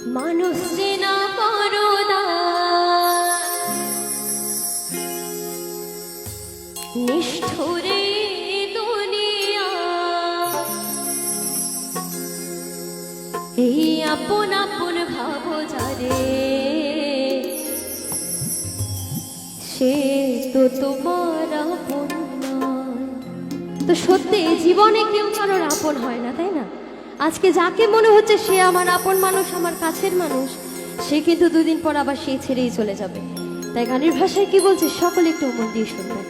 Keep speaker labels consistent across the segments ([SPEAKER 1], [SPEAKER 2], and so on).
[SPEAKER 1] মানুষ চেনা পরদা নিষ্ঠুরে দুনিয়া, এই আপন আপন ভাবো যারে, সে তো তোমার আপন নয়। তো সত্যি জীবনে কেউ কারোর আপন হয় না, তাই না? আজকে যাকে মনে হচ্ছে সে আমার আপন মানুষ, আমার কাছের মানুষ, সে কিন্তু দুদিন পর আবার সেই ছেড়েই চলে যাবে। তাই গানের ভাষায় কি বলছে সকলে একটু মন দিয়ে শুনবেন।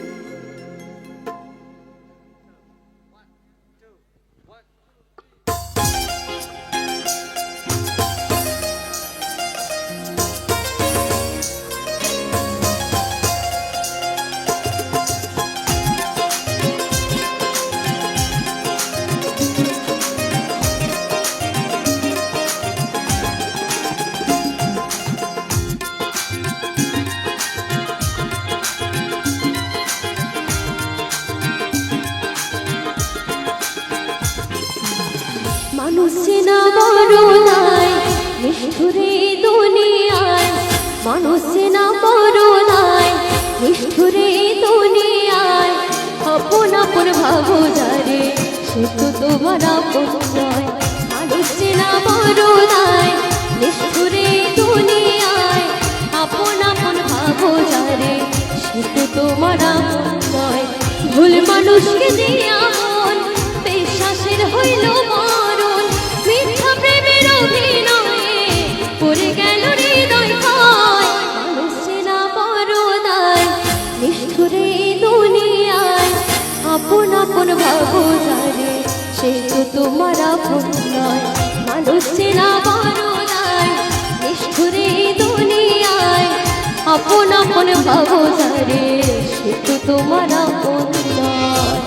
[SPEAKER 1] মানুষ চেনা বড় নাই নিষ্ঠুরে দুনিয়ায়, মানুষ চেনা বড় নাই নিষ্ঠুরে দুনিয়ায়, আপন আপন ভাবো যারে, সে তো তোমার আপন নয়। মানুষ চেনা বড় নাই নিষ্ঠুরে দুনিয়ায়, আপন আপন ভাবো যারে, সে তো তোমার আপন নয়। ভুল মানুষকে দিয়া মন বিশ্বাসের হইল মরণ, মিথ্যা প্রেমের অভিনয়ে পড়ে গেল হৃদয় ক্ষয়। মানুষ চেনা বড় নাই নিষ্ঠুরে দুনিয়ায়, আপন আপন ভাবো যারে, সে তো তোমার আপন নয়। মানুষ চেনা বড় নাই নিষ্ঠুরে দুনিয়ায়, আপন আপন ভাবো যারে, সে তো তোমার আপন নয়।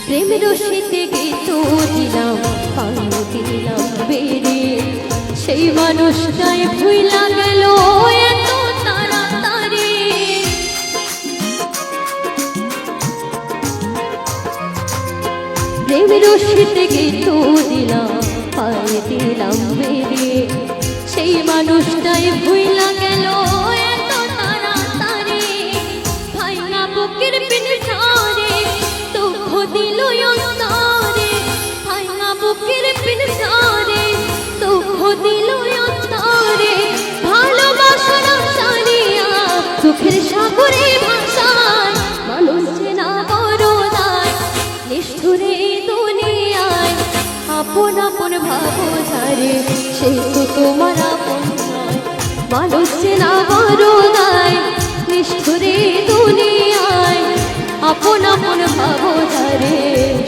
[SPEAKER 1] প্রেমের রশিতে গীত দিলাম, পানি দিলাম বেড়ে, সেই মানুষটাই ভুইলা গেল এত তাড়াতাড়ি। প্রেমের রশিতে গীত দিলাম, পানি দিলাম বেড়ে, সেই মানুষটাই ভুইলা গেল এত তাড়াতাড়ি। ভাইনা বুকের পিনঝারে দুঃখ দিল অন্তরে, ভাইনা বুকের পিনঝারে দুঃখ দিল অন্তরে। ভালোবাসার সারিয়া দুঃখের সাগরে ভাসায়, মানুষ চেনা বড় নাই নিষ্ঠুরে দুনিয়ায়, আপন আপন ভাবো যারে, সে তো তোমার আপন নয়। মানুষ চেনা বড় নাই নিষ্ঠুরে দুনিয়ায়, আপন আপন ভাবো যারে,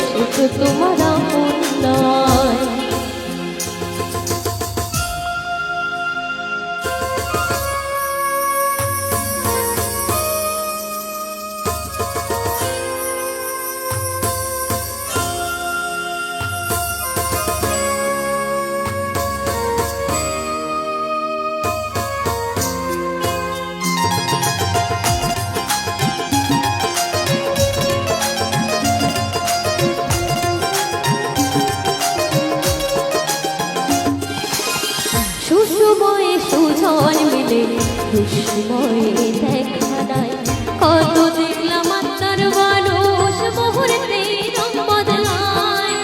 [SPEAKER 1] সে তো তোমার আপন নয়। সুসময়ে সুজন মিলে দুঃসময়ে দেখা নাই, কত দেখলাম আত্মার মানুষ মুহূর্তে রং বদলায়।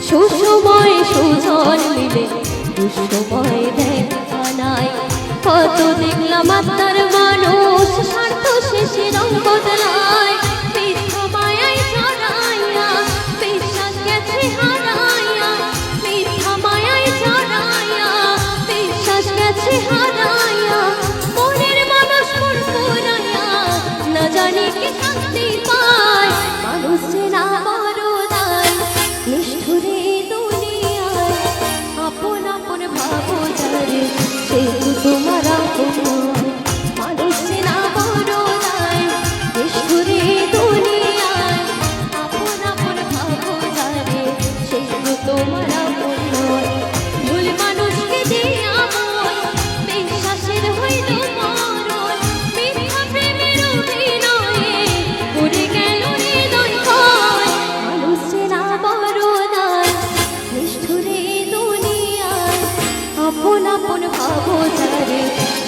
[SPEAKER 1] সুসময়ে সুজন মিলে দুঃসময়ে দেখা নাই, কত দেখলাম আত্মার মানুষ স্বার্থ শেষে রং বদলায়। মিথ্যা মায়ায় জড়াইয়া বিশ্বাস গেছে হারাইয়া, মিথ্যা মায়ায় জড়াইয়া বিশ্বাস গেছে হারাইয়া। মনের মানুষ মন পুরাইয়া না জানি কি শান্তি পায়, মানুষ চেনা বড় নাই নিষ্ঠুরে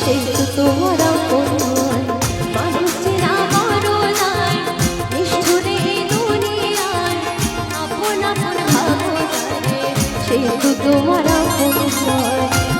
[SPEAKER 1] সে তো তোমার আপন নয়। মানুষ চেনা বড় নয়, নিষ্ঠুরে এই দুনিয়ায়, আপন আপন ভাবো জানে, সে তো তোমার আপন নয়।